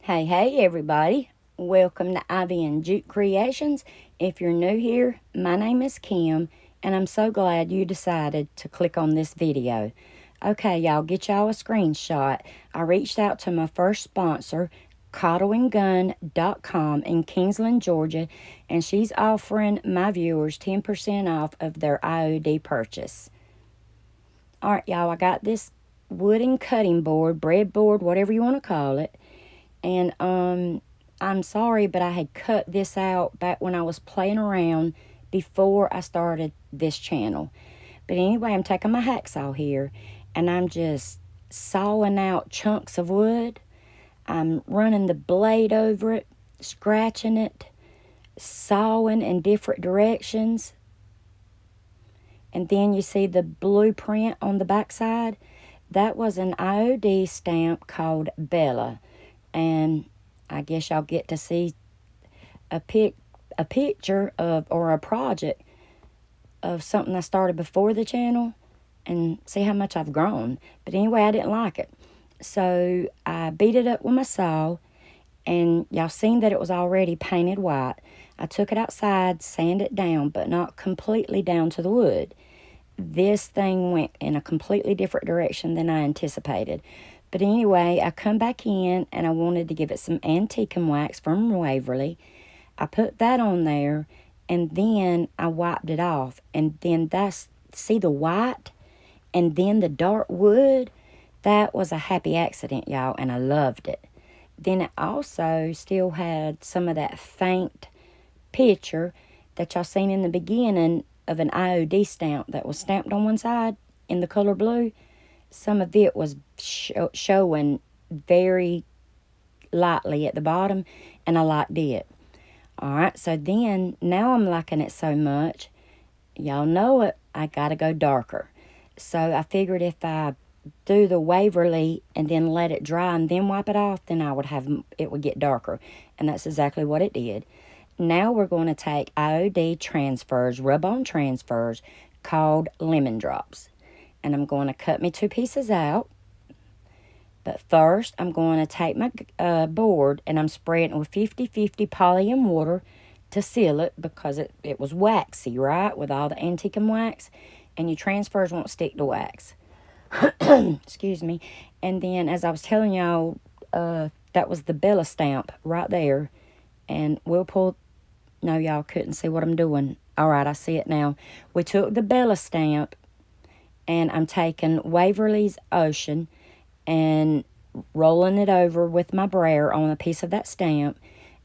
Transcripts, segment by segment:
Hey everybody, welcome to IODtransfers. If you're new here, my name is Kim and I'm so glad you decided to click on this video. Okay, y'all, get y'all a screenshot. I reached out to my first sponsor, cottleandgun.com in Kingsland, Georgia, and she's offering my viewers 10% off of their IOD purchase. Alright, y'all, I got this wooden cutting board, breadboard, whatever you want to call it. And I'm sorry, but I had cut this out back when I was playing around before I started this channel. But anyway, I'm taking my hacksaw here and I'm just sawing out chunks of wood. I'm running the blade over it, scratching it, sawing in different directions. And then you see the blueprint on the backside. That was an IOD stamp called Bella. And I guess y'all get to see a picture of, or a project of something I started before the channel and see how much I've grown. But anyway, I didn't like it. So I beat it up with my saw, and y'all seen that it was already painted white. I took it outside, sanded it down, but not completely down to the wood. This thing went in a completely different direction than I anticipated. But anyway, I come back in and I wanted to give it some antiquing wax from Waverly. I put that on there and then I wiped it off. And then see the white and then the dark wood? That was a happy accident, y'all, and I loved it. Then it also still had some of that faint picture that y'all seen in the beginning of an IOD stamp that was stamped on one side in the color blue. Some of it was showing very lightly at the bottom, and I liked it. Alright, so then, now I'm liking it so much, y'all know it, I gotta go darker. So I figured if I do the Waverly and then let it dry and then wipe it off, then it would get darker. And that's exactly what it did. Now we're going to take IOD transfers, rub-on transfers, called Lemon Drops. And I'm going to cut me 2 pieces out. But first, I'm going to take my board and I'm spraying it with 50-50 poly and water to seal it because it was waxy, right? With all the antiquing wax. And your transfers won't stick to wax. Excuse me. And then, as I was telling y'all, that was the Bella stamp right there. And we'll pull... No, y'all couldn't see what I'm doing. All right, I see it now. We took the Bella stamp, and I'm taking Waverly's Ocean and rolling it over with my brayer on a piece of that stamp,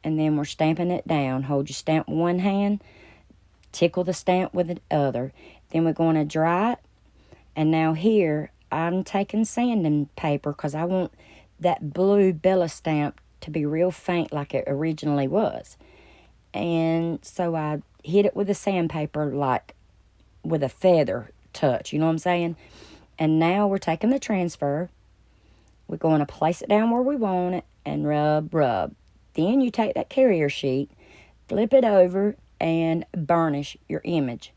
and then we're stamping it down. Hold your stamp with one hand, tickle the stamp with the other. Then we're going to dry it, and now here I'm taking sanding paper because I want that blue Bella stamp to be real faint like it originally was. And so I hit it with the sandpaper like with a feather touch, you know what I'm saying? And now we're taking the transfer. We're going to place it down where we want it and rub. Then you take that carrier sheet, flip it over, and burnish your image.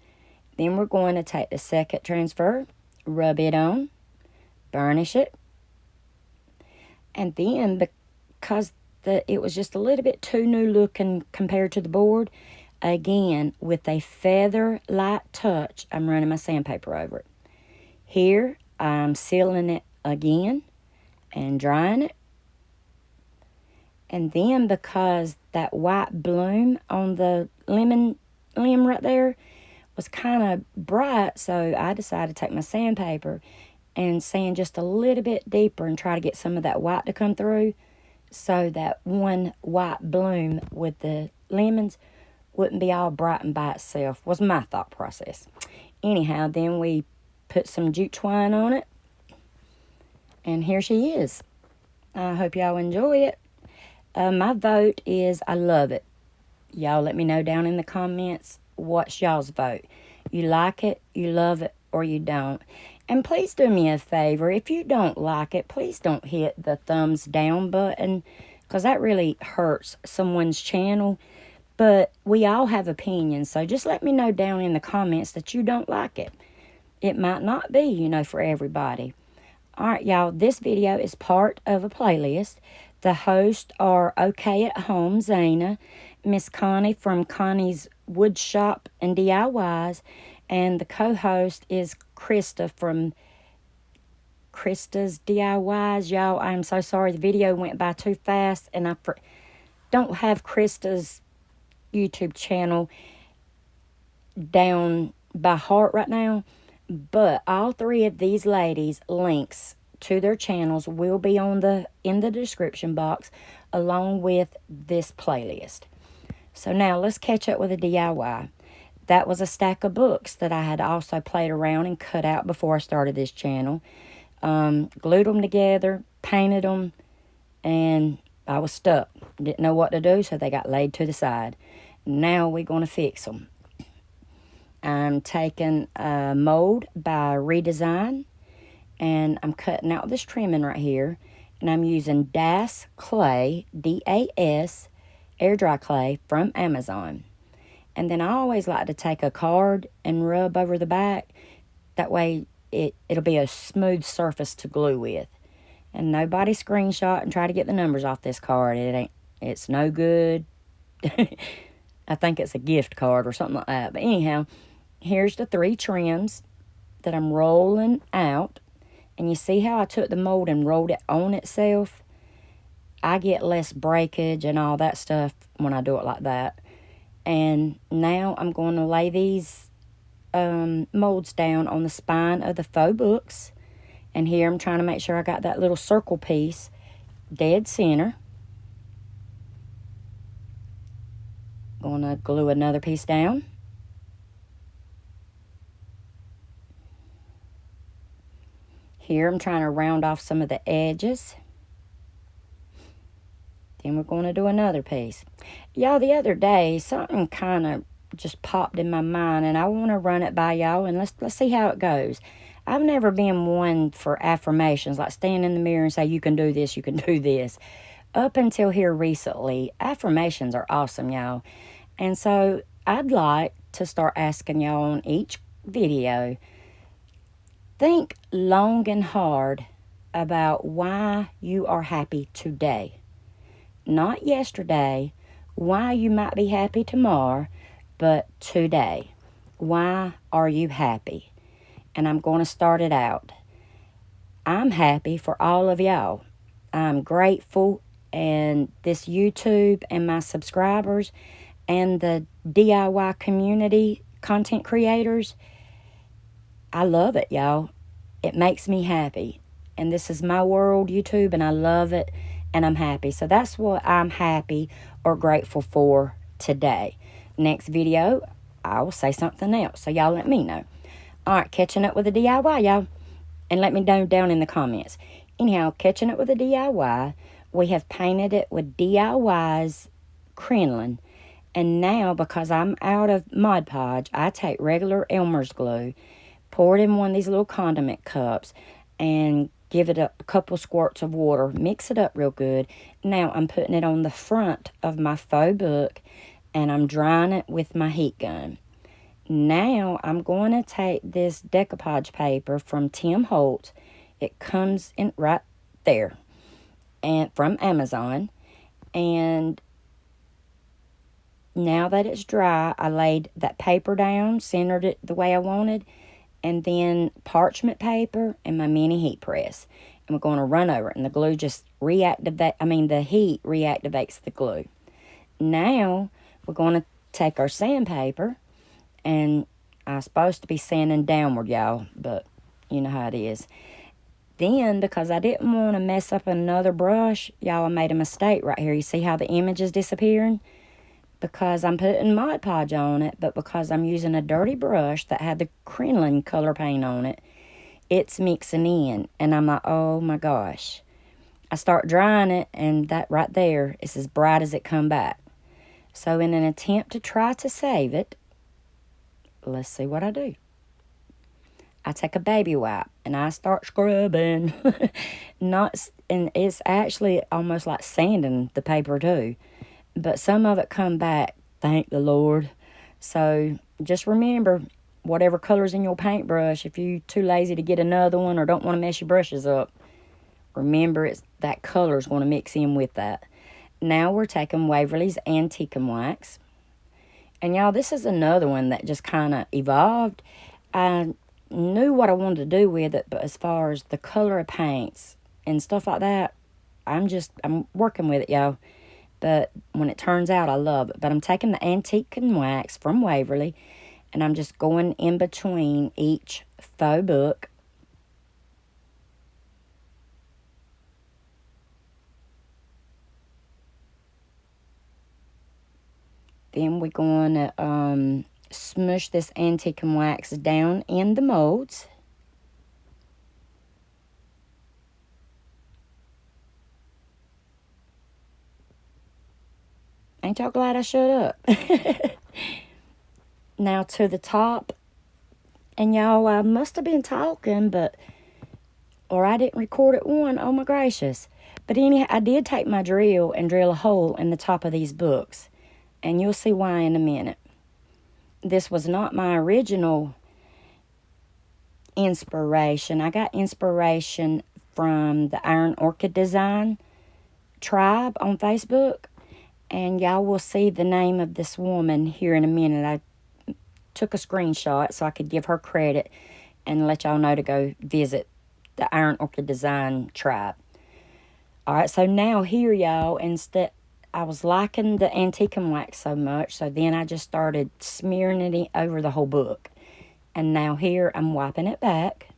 Then we're going to take the second transfer, rub it on, burnish it. And then because it was just a little bit too new looking compared to the board, again, with a feather light touch, I'm running my sandpaper over it. Here, I'm sealing it again and drying it. And then because that white bloom on the lemon limb right there was kind of bright, so I decided to take my sandpaper and sand just a little bit deeper and try to get some of that white to come through so that one white bloom with the lemons wouldn't be all brightened by itself, was my thought process. Anyhow, then we put some jute twine on it. And here she is. I hope y'all enjoy it. My vote is I love it. Y'all let me know down in the comments what's y'all's vote. You like it, you love it, or you don't. And please do me a favor. If you don't like it, please don't hit the thumbs down button because that really hurts someone's channel. But we all have opinions, so just let me know down in the comments that you don't like it. It might not be, for everybody. Alright, y'all, this video is part of a playlist The hosts are Okay at Home, Zana, Miss Connie from Connie's Wood Shop and DIYs, and the co-host is Krista from Krista's DIYs. Y'all, I'm so sorry. The video went by too fast, and I don't have Krista's YouTube channel down by heart right now. But all three of these ladies' links to their channels will be in the description box, along with this playlist. So now let's catch up with a DIY. That was a stack of books that I had also played around and cut out before I started this channel. Glued them together, painted them, and I was stuck. Didn't know what to do, so they got laid to the side. Now we're going to fix them. I'm taking a Mould by Redesign, and I'm cutting out this trimming right here, and I'm using DAS clay, DAS, air dry clay from Amazon. And then I always like to take a card and rub over the back. That way it'll be a smooth surface to glue with. And nobody screenshot and try to get the numbers off this card. It's no good. I think it's a gift card or something like that. But anyhow, here's the 3 trims that I'm rolling out. And you see how I took the mold and rolled it on itself? I get less breakage and all that stuff when I do it like that. And now I'm going to lay these molds down on the spine of the faux books. And here I'm trying to make sure I got that little circle piece dead center. Going to glue another piece down. Here I'm trying to round off some of the edges. Then we're going to do another piece. Y'all, the other day, something kind of just popped in my mind, and I want to run it by y'all, and let's see how it goes. I've never been one for affirmations, like stand in the mirror and say, you can do this, you can do this. Up until here recently, affirmations are awesome, y'all. And so I'd like to start asking y'all on each video, think long and hard about why you are happy today. Not yesterday, why you might be happy tomorrow, but today. Why are you happy? And I'm going to start it out. I'm happy for all of y'all. I'm grateful, and this YouTube and my subscribers and the DIY community content creators, I love it, y'all. It makes me happy. And this is my world, YouTube, and I love it, and I'm happy. So that's what I'm happy or grateful for today. Next video, I will say something else. So y'all let me know. All right, catching up with the DIY, y'all. And let me know down in the comments. Anyhow, catching up with the DIY, we have painted it with DIY's crinoline. And now, because I'm out of Mod Podge, I take regular Elmer's glue, pour it in one of these little condiment cups, and give it a couple squirts of water. Mix it up real good. Now, I'm putting it on the front of my faux book, and I'm drying it with my heat gun. Now, I'm going to take this decoupage paper from Tim Holtz. It comes in right there, and from Amazon. And now that it's dry, I laid that paper down, centered it the way I wanted, and then parchment paper and my mini heat press. And we're going to run over it, and the glue just the heat reactivates the glue. Now, we're going to take our sandpaper, and I'm supposed to be sanding downward, y'all, but you know how it is. Then, because I didn't want to mess up another brush, y'all, I made a mistake right here. You see how the image is disappearing? Because I'm putting Mod Podge on it, but because I'm using a dirty brush that had the crinoline color paint on it, it's mixing in. And I'm like, oh my gosh. I start drying it, and that right there is as bright as it come back. So in an attempt to try to save it, let's see what I do. I take a baby wipe, and I start scrubbing. And it's actually almost like sanding the paper too. But some of it come back, thank the Lord. So just remember, whatever color's in your paintbrush, if you're too lazy to get another one or don't want to mess your brushes up, Remember, that color is going to mix in with that. Now we're taking Waverly's Antique and Wax. And y'all, this is another one that just kind of evolved. I knew what I wanted to do with it, but as far as the color of paints and stuff like that, I'm working with it, y'all. But when it turns out, I love it. But I'm taking the Antique and Wax from Waverly, and I'm just going in between each faux book. Then we're going to smush this Antique and Wax down in the molds. Ain't y'all glad I shut up? Now to the top. And y'all, I must have been talking, or I didn't record it one. Oh my gracious. But anyhow, I did take my drill and drill a hole in the top of these books. And you'll see why in a minute. This was not my original inspiration. I got inspiration from the Iron Orchid Design tribe on Facebook. And y'all will see the name of this woman here in a minute. I took a screenshot so I could give her credit and let y'all know to go visit the Iron Orchid Design tribe. Alright, so now here, y'all, I was liking the Antique and Wax so much, so then I just started smearing it over the whole book. And now here, I'm wiping it back.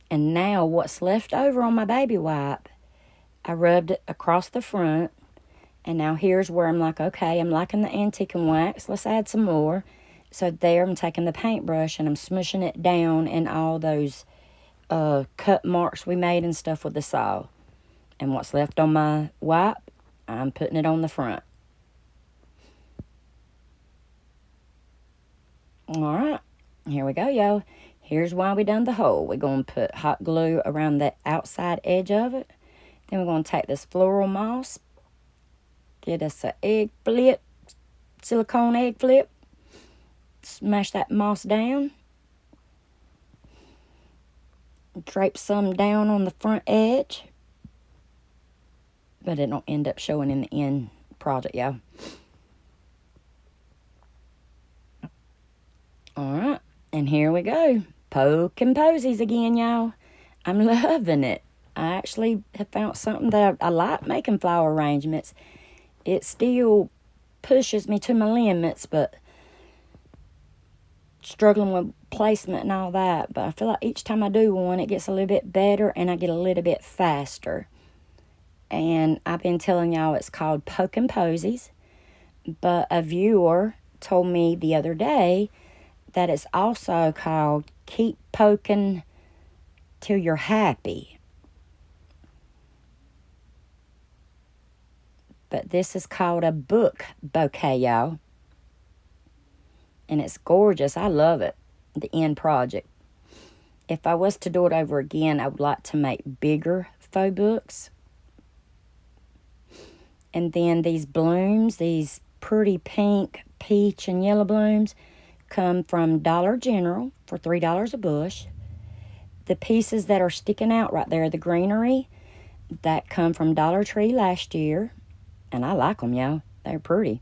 And now what's left over on my baby wipe, I rubbed it across the front. And now here's where I'm like, okay, I'm liking the Antique and Wax. Let's add some more. So there, I'm taking the paintbrush and I'm smushing it down in all those cut marks we made and stuff with the saw. And what's left on my wipe, I'm putting it on the front. Alright, here we go, y'all. Here's why we done the hole. We're going to put hot glue around the outside edge of it. Then we're going to take this floral moss, get us an egg flip, silicone egg flip, smash that moss down, drape some down on the front edge, but it don't end up showing in the end project, y'all. Alright, and here we go. Poking posies again, y'all. I'm loving it. I actually have found something that I like making flower arrangements. It still pushes me to my limits, but struggling with placement and all that. But I feel like each time I do one, it gets a little bit better and I get a little bit faster. And I've been telling y'all it's called Poking Posies. But a viewer told me the other day that it's also called Keep Poking Till You're Happy. But this is called a book bouquet, y'all. And it's gorgeous. I love it. The end project. If I was to do it over again, I would like to make bigger faux books. And then these blooms, these pretty pink, peach, and yellow blooms, come from Dollar General for $3 a bush. The pieces that are sticking out right there, the greenery, that come from Dollar Tree last year. And I like them, y'all. They're pretty.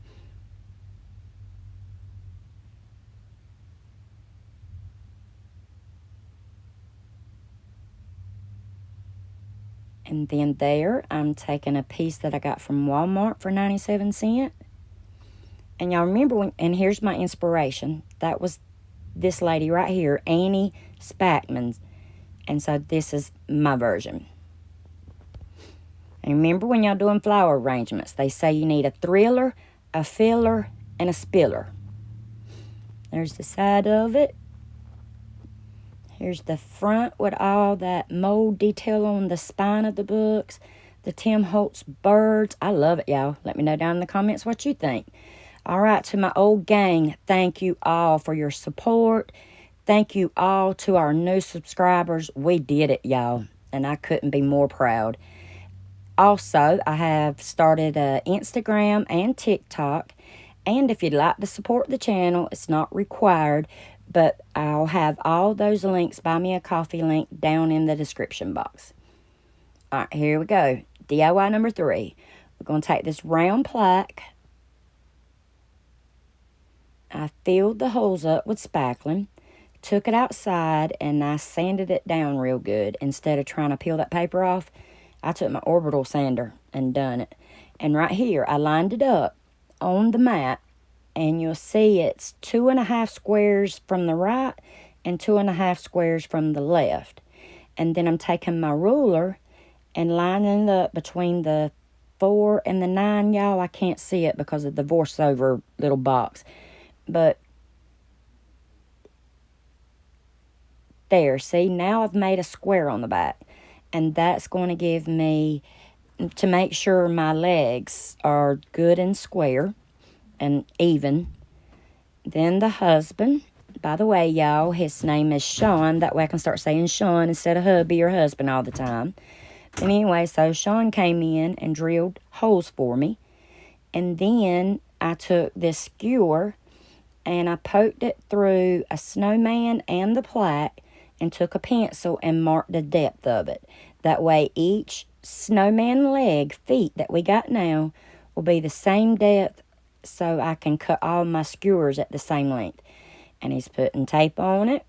And then there, I'm taking a piece that I got from Walmart for 97 cents. And y'all remember and here's my inspiration. That was this lady right here, Annie Spackman's. And so this is my version. And remember when y'all doing flower arrangements, they say you need a thriller, a filler, and a spiller. There's the side of it. Here's the front with all that mold detail on the spine of the books. The Tim Holtz birds. I love it, y'all. Let me know down in the comments what you think. All right, to my old gang, thank you all for your support. Thank you all to our new subscribers. We did it, y'all, and I couldn't be more proud. Also, I have started Instagram and TikTok. And if you'd like to support the channel, it's not required, But I'll have all those links, buy me a coffee link, down in the description box. All right, here we go. DIY number 3. We're going to take this round plaque. I filled the holes up with spackling, took it outside, and I sanded it down real good. Instead of trying to peel that paper off, I took my orbital sander and done it. And right here, I lined it up on the mat, and you'll see it's 2.5 squares from the right and 2.5 squares from the left. And then I'm taking my ruler and lining it up between the 4 and the 9. Y'all, I can't see it because of the voiceover little box. But there, see, now I've made a square on the back. And that's going to give me, to make sure my legs are good and square and even. Then the husband, by the way, y'all, his name is Sean. That way I can start saying Sean instead of hubby or husband all the time. But anyway, so Sean came in and drilled holes for me. And then I took this skewer and I poked it through a snowman and the plaque and took a pencil and marked the depth of it. That way each snowman leg, feet that we got now, will be the same depth, so I can cut all my skewers at the same length. And he's putting tape on it,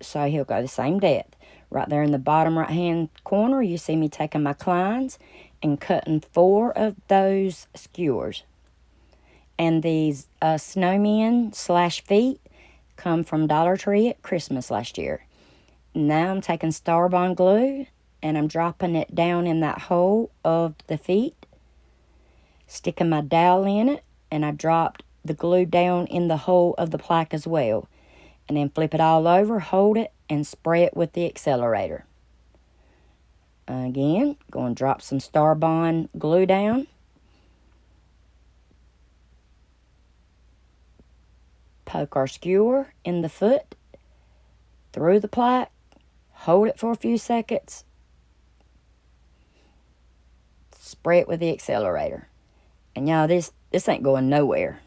so he'll go the same depth. Right there in the bottom right hand corner, you see me taking my clines and cutting 4 of those skewers. And these snowmen / feet come from Dollar Tree at Christmas last year. Now I'm taking Starbond glue and I'm dropping it down in that hole of the feet, sticking my dowel in it, and I dropped the glue down in the hole of the plaque as well. And then flip it all over, hold it, and spray it with the accelerator. Again, going to drop some Starbond glue down. Poke our skewer in the foot, through the plaque, hold it for a few seconds, spray it with the accelerator. And y'all, this ain't going nowhere.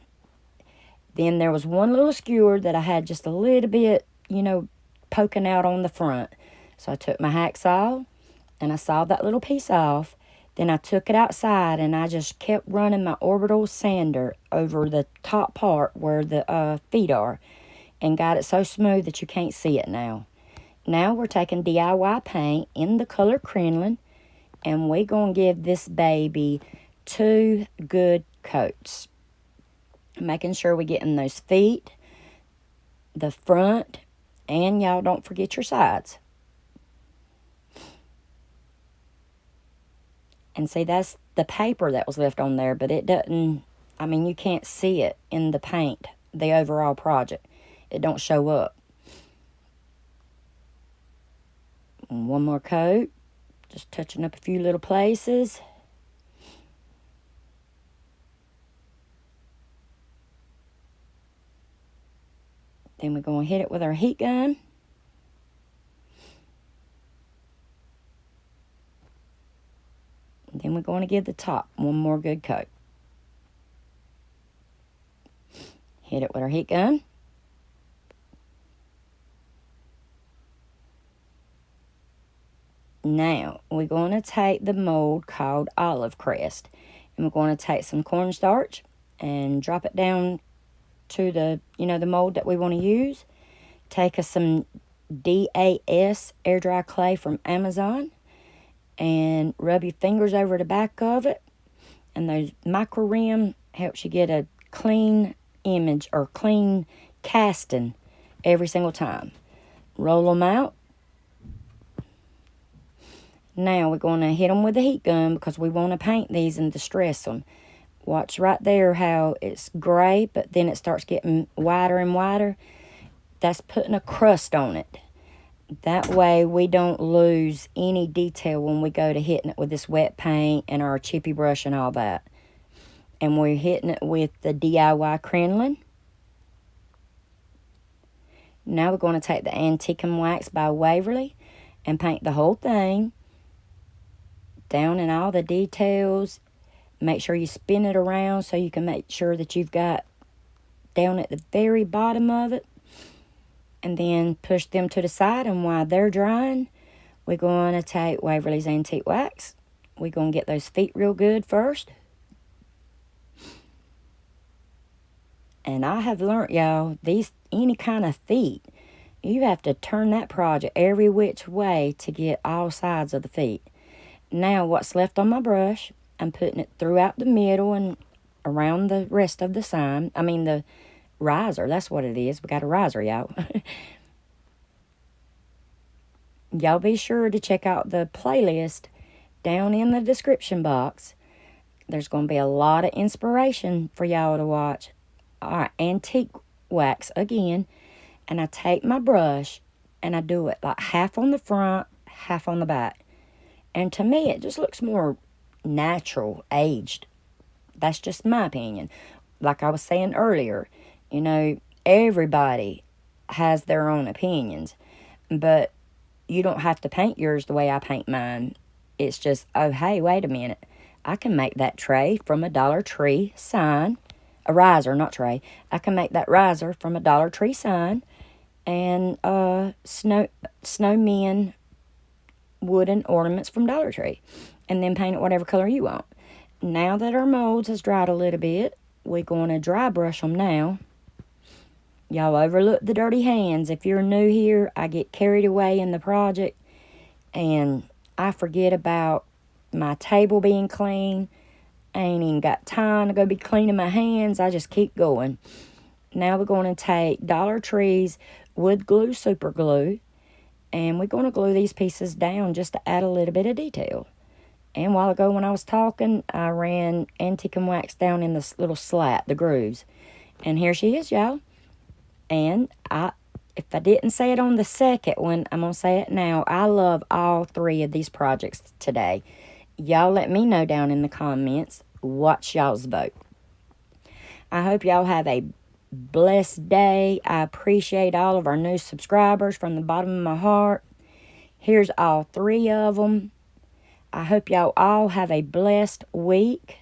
Then there was one little skewer that I had just a little bit, poking out on the front. So I took my hacksaw and I sawed that little piece off. Then I took it outside and I just kept running my orbital sander over the top part where the feet are, and got it so smooth that you can't see it now. Now we're taking DIY paint in the color crinoline, and we're going to give this baby 2 good coats. Making sure we're getting those feet, the front, and y'all don't forget your sides. And see, that's the paper that was left on there, but it doesn't, you can't see it in the paint, the overall project. It don't show up. And one more coat, just touching up a few little places. Then we're going to hit it with our heat gun. Then we're going to give the top one more good coat. Hit it with our heat gun. Now, we're going to take the mold called Olive Crest. And we're going to take some cornstarch and drop it down to the mold that we want to use. Take us some DAS air dry clay from Amazon and rub your fingers over the back of it. And those micro rim helps you get a clean image or clean casting every single time. Roll them out. Now we're going to hit them with the heat gun because we want to paint these and distress them. Watch right there how it's gray, but then it starts getting wider and wider. That's putting a crust on it. That way we don't lose any detail when we go to hitting it with this wet paint and our chippy brush and all that. And we're hitting it with the DIY crinoline. Now we're going to take the Antique and Wax by Waverly and paint the whole thing down in all the details. Make sure you spin it around so you can make sure that you've got down at the very bottom of it. and then push them to the side. And while they're drying, we're going to take Waverly's Antique Wax. We're going to get those feet real good first. And I have learned, y'all, any kind of feet, you have to turn that project every which way to get all sides of the feet. Now, what's left on my brush, I'm putting it throughout the middle and around the rest of the sign. I mean, the riser, that's what it is. We got a riser, y'all. Y'all be sure to check out the playlist down in the description box. There's going to be a lot of inspiration for y'all to watch. All right, antique wax again. And I take my brush and I do it like half on the front, half on the back. And to me, it just looks more natural, aged. That's just my opinion. Like I was saying earlier, you know, everybody has their own opinions. But you don't have to paint yours the way I paint mine. It's just, oh, hey, wait a minute. I can make that tray from a Dollar Tree sign. A riser, not tray. I can make that riser from a Dollar Tree sign. And Snowman wooden ornaments from Dollar Tree. And then paint it whatever color you want. Now that our molds has dried a little bit, we're going to dry brush them now. Y'all overlook the dirty hands. If you're new here, I get carried away in the project. And I forget about my table being clean. I ain't even got time to go be cleaning my hands. I just keep going. Now we're going to take Dollar Tree's wood glue super glue. And we're going to glue these pieces down just to add a little bit of detail. And a while ago when I was talking, I ran antique and wax down in this little slat, the grooves. And here she is, y'all. And if I didn't say it on the second one, I'm going to say it now. I love all three of these projects today. Y'all let me know down in the comments what's y'all's vote. I hope y'all have a blessed day. I appreciate all of our new subscribers from the bottom of my heart. Here's all three of them. I hope y'all all have a blessed week.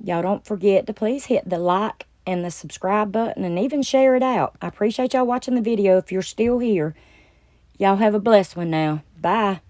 Y'all don't forget to please hit the like and the subscribe button and even share it out. I appreciate y'all watching the video if you're still here. Y'all have a blessed one now. Bye.